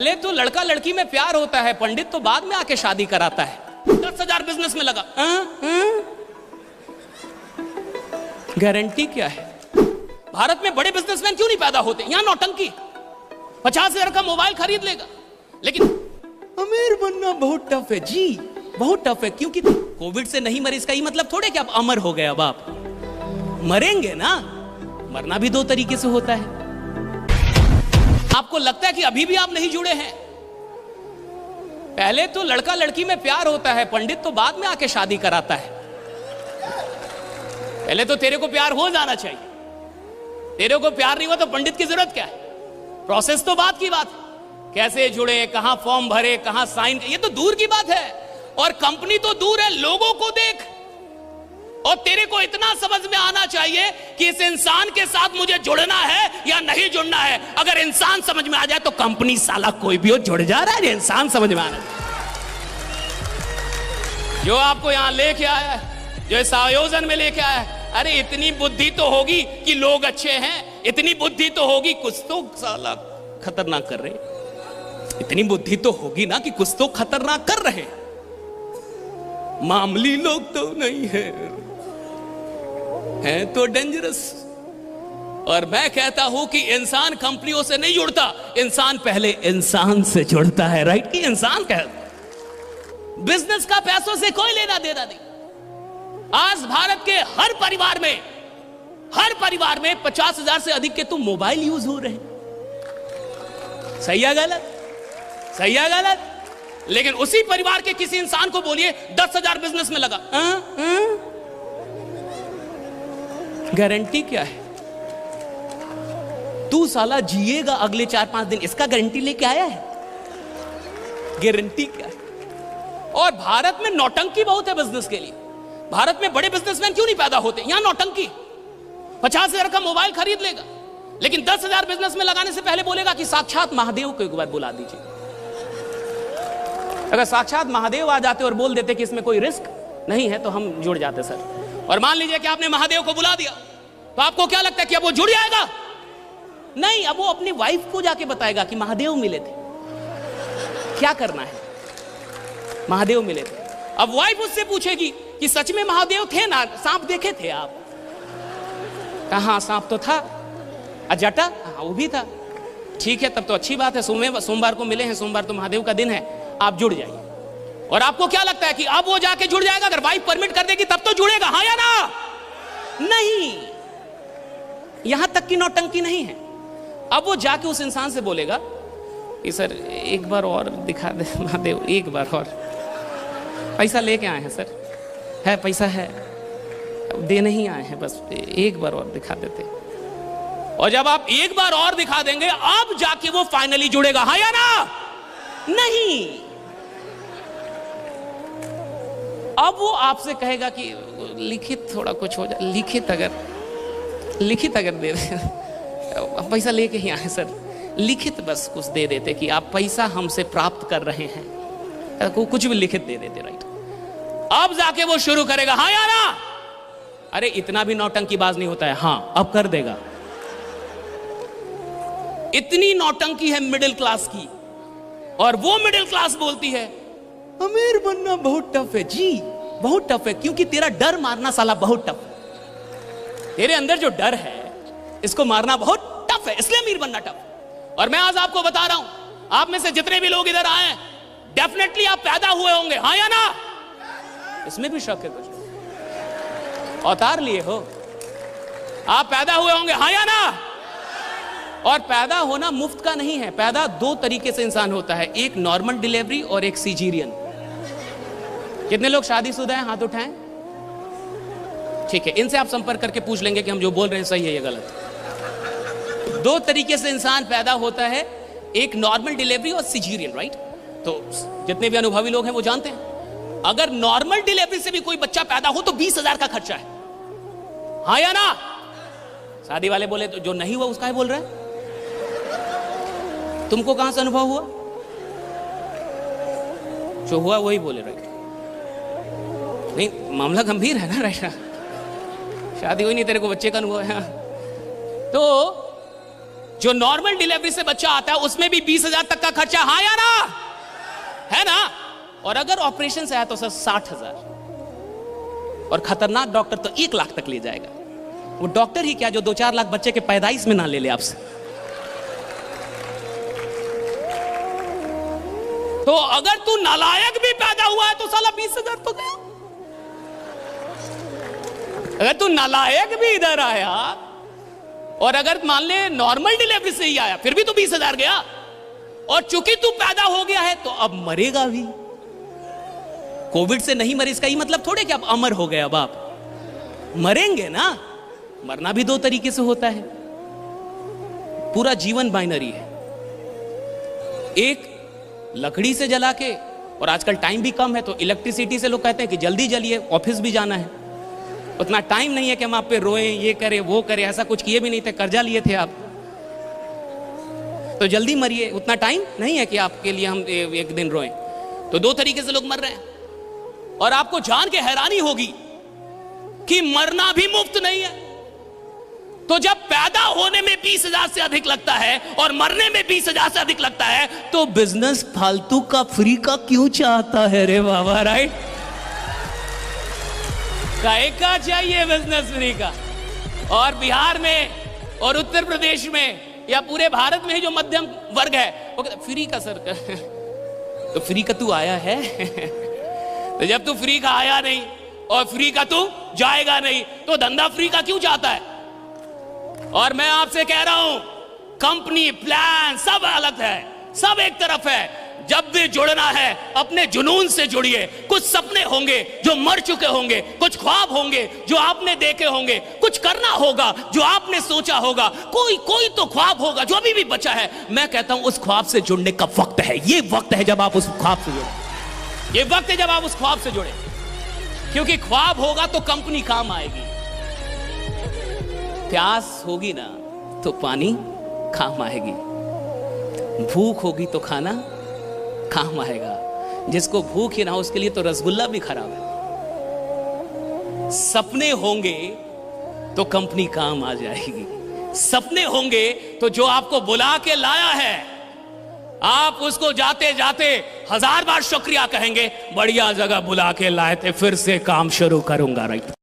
पहले तो लड़का लड़की में प्यार होता है, पंडित तो बाद में आके शादी कराता है। 10,000 बिजनेस में लगा, गारंटी क्या है? भारत में बड़े बिजनेसमैन क्यों नहीं पैदा होते? यहां नौटंकी। 50,000 का मोबाइल खरीद लेगा, लेकिन अमीर बनना बहुत टफ है जी, बहुत टफ है। क्योंकि कोविड से नहीं मरे इसका ही मतलब थोड़े कि आप अमर हो गए। अब आप मरेंगे ना, मरना भी दो तरीके से होता है। आपको लगता है कि अभी भी आप नहीं जुड़े हैं? पहले तो लड़का लड़की में प्यार होता है, पंडित तो बाद में आके शादी कराता है। पहले तो तेरे को प्यार हो जाना चाहिए। तेरे को प्यार नहीं हुआ तो पंडित की जरूरत क्या है? प्रोसेस तो बात की बात है, कैसे जुड़े, कहां फॉर्म भरे, कहां साइन, ये तो दूर की बात है। और कंपनी तो दूर है, लोगों को देख। और तेरे को इतना समझ में आना चाहिए कि इस इंसान के साथ मुझे जुड़ना है या नहीं जुड़ना है। अगर इंसान समझ में आ जाए तो कंपनी साला कोई भी हो जुड़ जा रहा है। इंसान समझ में आना, जो आपको यहां लेके आया है, जो इस आयोजन में लेके आया है, अरे इतनी बुद्धि तो होगी कि लोग अच्छे हैं, इतनी बुद्धि तो होगी कुछ तो साला खतरनाक कर रहे। इतनी बुद्धि तो होगी ना कि कुछ तो खतरनाक कर रहे। मामूली लोग तो नहीं है तो डेंजरस। और मैं कहता हूं कि इंसान कंपनियों से नहीं जुड़ता, इंसान पहले इंसान से जुड़ता है। राइट? कि इंसान कहता, बिजनेस का पैसों से कोई लेना देना नहीं। आज भारत के हर परिवार में 50,000 से अधिक के तो मोबाइल यूज हो रहे हैं। सही है गलत? सही है गलत? लेकिन उसी परिवार के किसी इंसान को बोलिए 10,000 बिजनेस में लगा, गारंटी क्या है? तू साला जिएगा अगले 4-5 दिन, इसका गारंटी लेके आया है? गारंटी क्या है? और भारत में नौटंकी बहुत है बिजनेस के लिए। भारत में बड़े बिजनेसमैन क्यों नहीं पैदा होते? यहां नौटंकी। 50,000 का मोबाइल खरीद लेगा, लेकिन 10,000 बिजनेस में लगाने से पहले बोलेगा कि साक्षात महादेव को एक बार बुला दीजिए। अगर साक्षात महादेव आ जाते और बोल देते कि इसमें कोई रिस्क नहीं है तो हम जुड़ जाते सर। और मान लीजिए कि आपने महादेव को बुला दिया, तो आपको क्या लगता है कि अब वो जुड़ जाएगा? नहीं, अब वो अपनी वाइफ को जाके बताएगा कि महादेव मिले थे। क्या करना है? महादेव मिले थे। अब वाइफ उससे पूछेगी कि सच में महादेव थे ना, सांप देखे थे आप? कहां सांप तो था, अजटा हाँ वो भी था। ठीक है, तब तो अच्छी बात है, सोमवार को मिले हैं, सोमवार तो महादेव का दिन है, आप जुड़ जाइए। और आपको क्या लगता है कि अब वो जाके जुड़ जाएगा? अगर वाइफ परमिट कर देगी तब तो जुड़ेगा, हाँ या ना? नहीं, यहां तक की नौटंकी नहीं है। अब वो जाके उस इंसान से बोलेगा कि सर एक बार और दिखा दे महादेव, एक बार और। पैसा लेके आए हैं सर, है पैसा है, दे नहीं आए हैं, बस एक बार और दिखा देते। और जब आप एक बार और दिखा देंगे, अब जाके वो फाइनली जुड़ेगा, हाँ या ना? नहीं, अब वो आपसे कहेगा कि लिखित थोड़ा कुछ हो जाए, लिखित अगर दे दे, पैसा लेके ही आए सर, लिखित बस कुछ दे देते कि आप पैसा हमसे प्राप्त कर रहे हैं, कुछ भी लिखित दे देते। राइट? अब जाके वो शुरू करेगा, हाँ या ना? अरे इतना भी नौटंकीबाज नहीं होता है, हाँ अब कर देगा। इतनी नौटंकी है मिडिल क्लास की, और वो मिडिल क्लास बोलती है अमीर बनना बहुत टफ है जी, बहुत टफ है। क्योंकि तेरा डर मारना साला बहुत टफ है। तेरे अंदर जो डर है इसको मारना बहुत टफ है, इसलिए अमीर बनना टफ। और मैं आज आपको बता रहा हूं, आप में से जितने भी लोग इधर आए, डेफिनेटली आप पैदा हुए होंगे, हाँ या ना? इसमें भी शक है? कुछ अवतार लिए हो, आप पैदा हुए होंगे, हाँ या ना? और पैदा होना मुफ्त का नहीं है। पैदा दो तरीके से इंसान होता है, एक नॉर्मल डिलीवरी और एक सीजेरियन। कितने लोग शादीशुदा हैं? हाथ उठाएं। ठीक है, इनसे आप संपर्क करके पूछ लेंगे कि हम जो बोल रहे हैं सही है या गलत। दो तरीके से इंसान पैदा होता है, एक नॉर्मल डिलीवरी और सीजेरियन। राइट? तो जितने भी अनुभवी लोग हैं वो जानते हैं, अगर नॉर्मल डिलीवरी से भी कोई बच्चा पैदा हो तो 20,000 का खर्चा है, हाँ या ना? शादी वाले बोले तो जो नहीं हुआ उसका ही बोल रहा है। तुमको कहां से अनुभव हुआ? जो हुआ वही बोले। राइट? नहीं, मामला गंभीर है ना। राइट? शादी हुई नहीं, तेरे को बच्चे का अनुभव है। तो जो नॉर्मल डिलीवरी से बच्चा आता है उसमें भी 20,000 तक का खर्चा, हाँ या ना, है ना। और अगर ऑपरेशन से आया तो सर 60,000, और खतरनाक डॉक्टर तो 1 लाख तक ले जाएगा। वो डॉक्टर ही क्या जो 2-4 लाख बच्चे के पैदाइश में ना ले ले आपसे। तो अगर तू नालायक भी पैदा हुआ है तो साला 20,000 तो गया। अगर तू नालायक भी इधर आया और अगर मान ले नॉर्मल डिलीवरी से ही आया फिर भी तो 20,000 गया। और चूंकि तू पैदा हो गया है तो अब मरेगा भी। कोविड से नहीं मरे इसका ही मतलब थोड़े कि अब अमर हो गए, अब आप मरेंगे ना। मरना भी 2 तरीके से होता है। पूरा जीवन बाइनरी है, एक लकड़ी से जला के, और आजकल टाइम भी कम है तो इलेक्ट्रिसिटी से लोग कहते हैं कि जल्दी जलिए, ऑफिस भी जाना है, उतना टाइम नहीं है कि हम आप पे रोएं, ये करें वो करें। ऐसा कुछ किए भी नहीं थे, कर्जा लिए थे आप, तो जल्दी मरिए, उतना टाइम नहीं है कि आपके लिए हम एक दिन रोएं। तो 2 तरीके से लोग मर रहे हैं। और आपको जान के हैरानी होगी कि मरना भी मुफ्त नहीं है। तो जब पैदा होने में 20,000 से अधिक लगता है और मरने में 20,000 से अधिक लगता है, तो बिजनेस फालतू का फ्री का क्यों चाहता है रे बाबा, राइट? काहे का चाहिए बिजनेस फ्री का? और बिहार में और उत्तर प्रदेश में या पूरे भारत में ही जो मध्यम वर्ग है वो कहता फ्री का सर तो फ्री का तू आया है तो जब तू फ्री का आया नहीं और फ्री का तू जाएगा नहीं तो धंधा फ्री का क्यों चाहता है? और मैं आपसे कह रहा हूं, कंपनी प्लान सब अलग है, सब एक तरफ है। जब भी जुड़ना है अपने जुनून से जुड़िए। कुछ सपने होंगे जो मर चुके होंगे, कुछ ख्वाब होंगे जो आपने देखे होंगे, कुछ करना होगा जो आपने सोचा होगा, कोई तो ख्वाब होगा जो अभी भी बचा है। मैं कहता हूं उस ख्वाब से जुड़ने का वक्त है। ये वक्त है जब आप उस ख्वाब से जुड़े, ये वक्त है जब आप उस ख्वाब से जुड़े, क्योंकि ख्वाब होगा तो कंपनी काम आएगी। प्यास होगी ना तो पानी काम आएगी, भूख होगी तो खाना काम आएगा। जिसको भूख ही ना हो उसके लिए तो रसगुल्ला भी खराब है। सपने होंगे तो कंपनी काम आ जाएगी। सपने होंगे तो जो आपको बुला के लाया है आप उसको जाते जाते 1000 बार शुक्रिया कहेंगे, बढ़िया जगह बुला के लाए थे, फिर से काम शुरू करूंगा, राइट?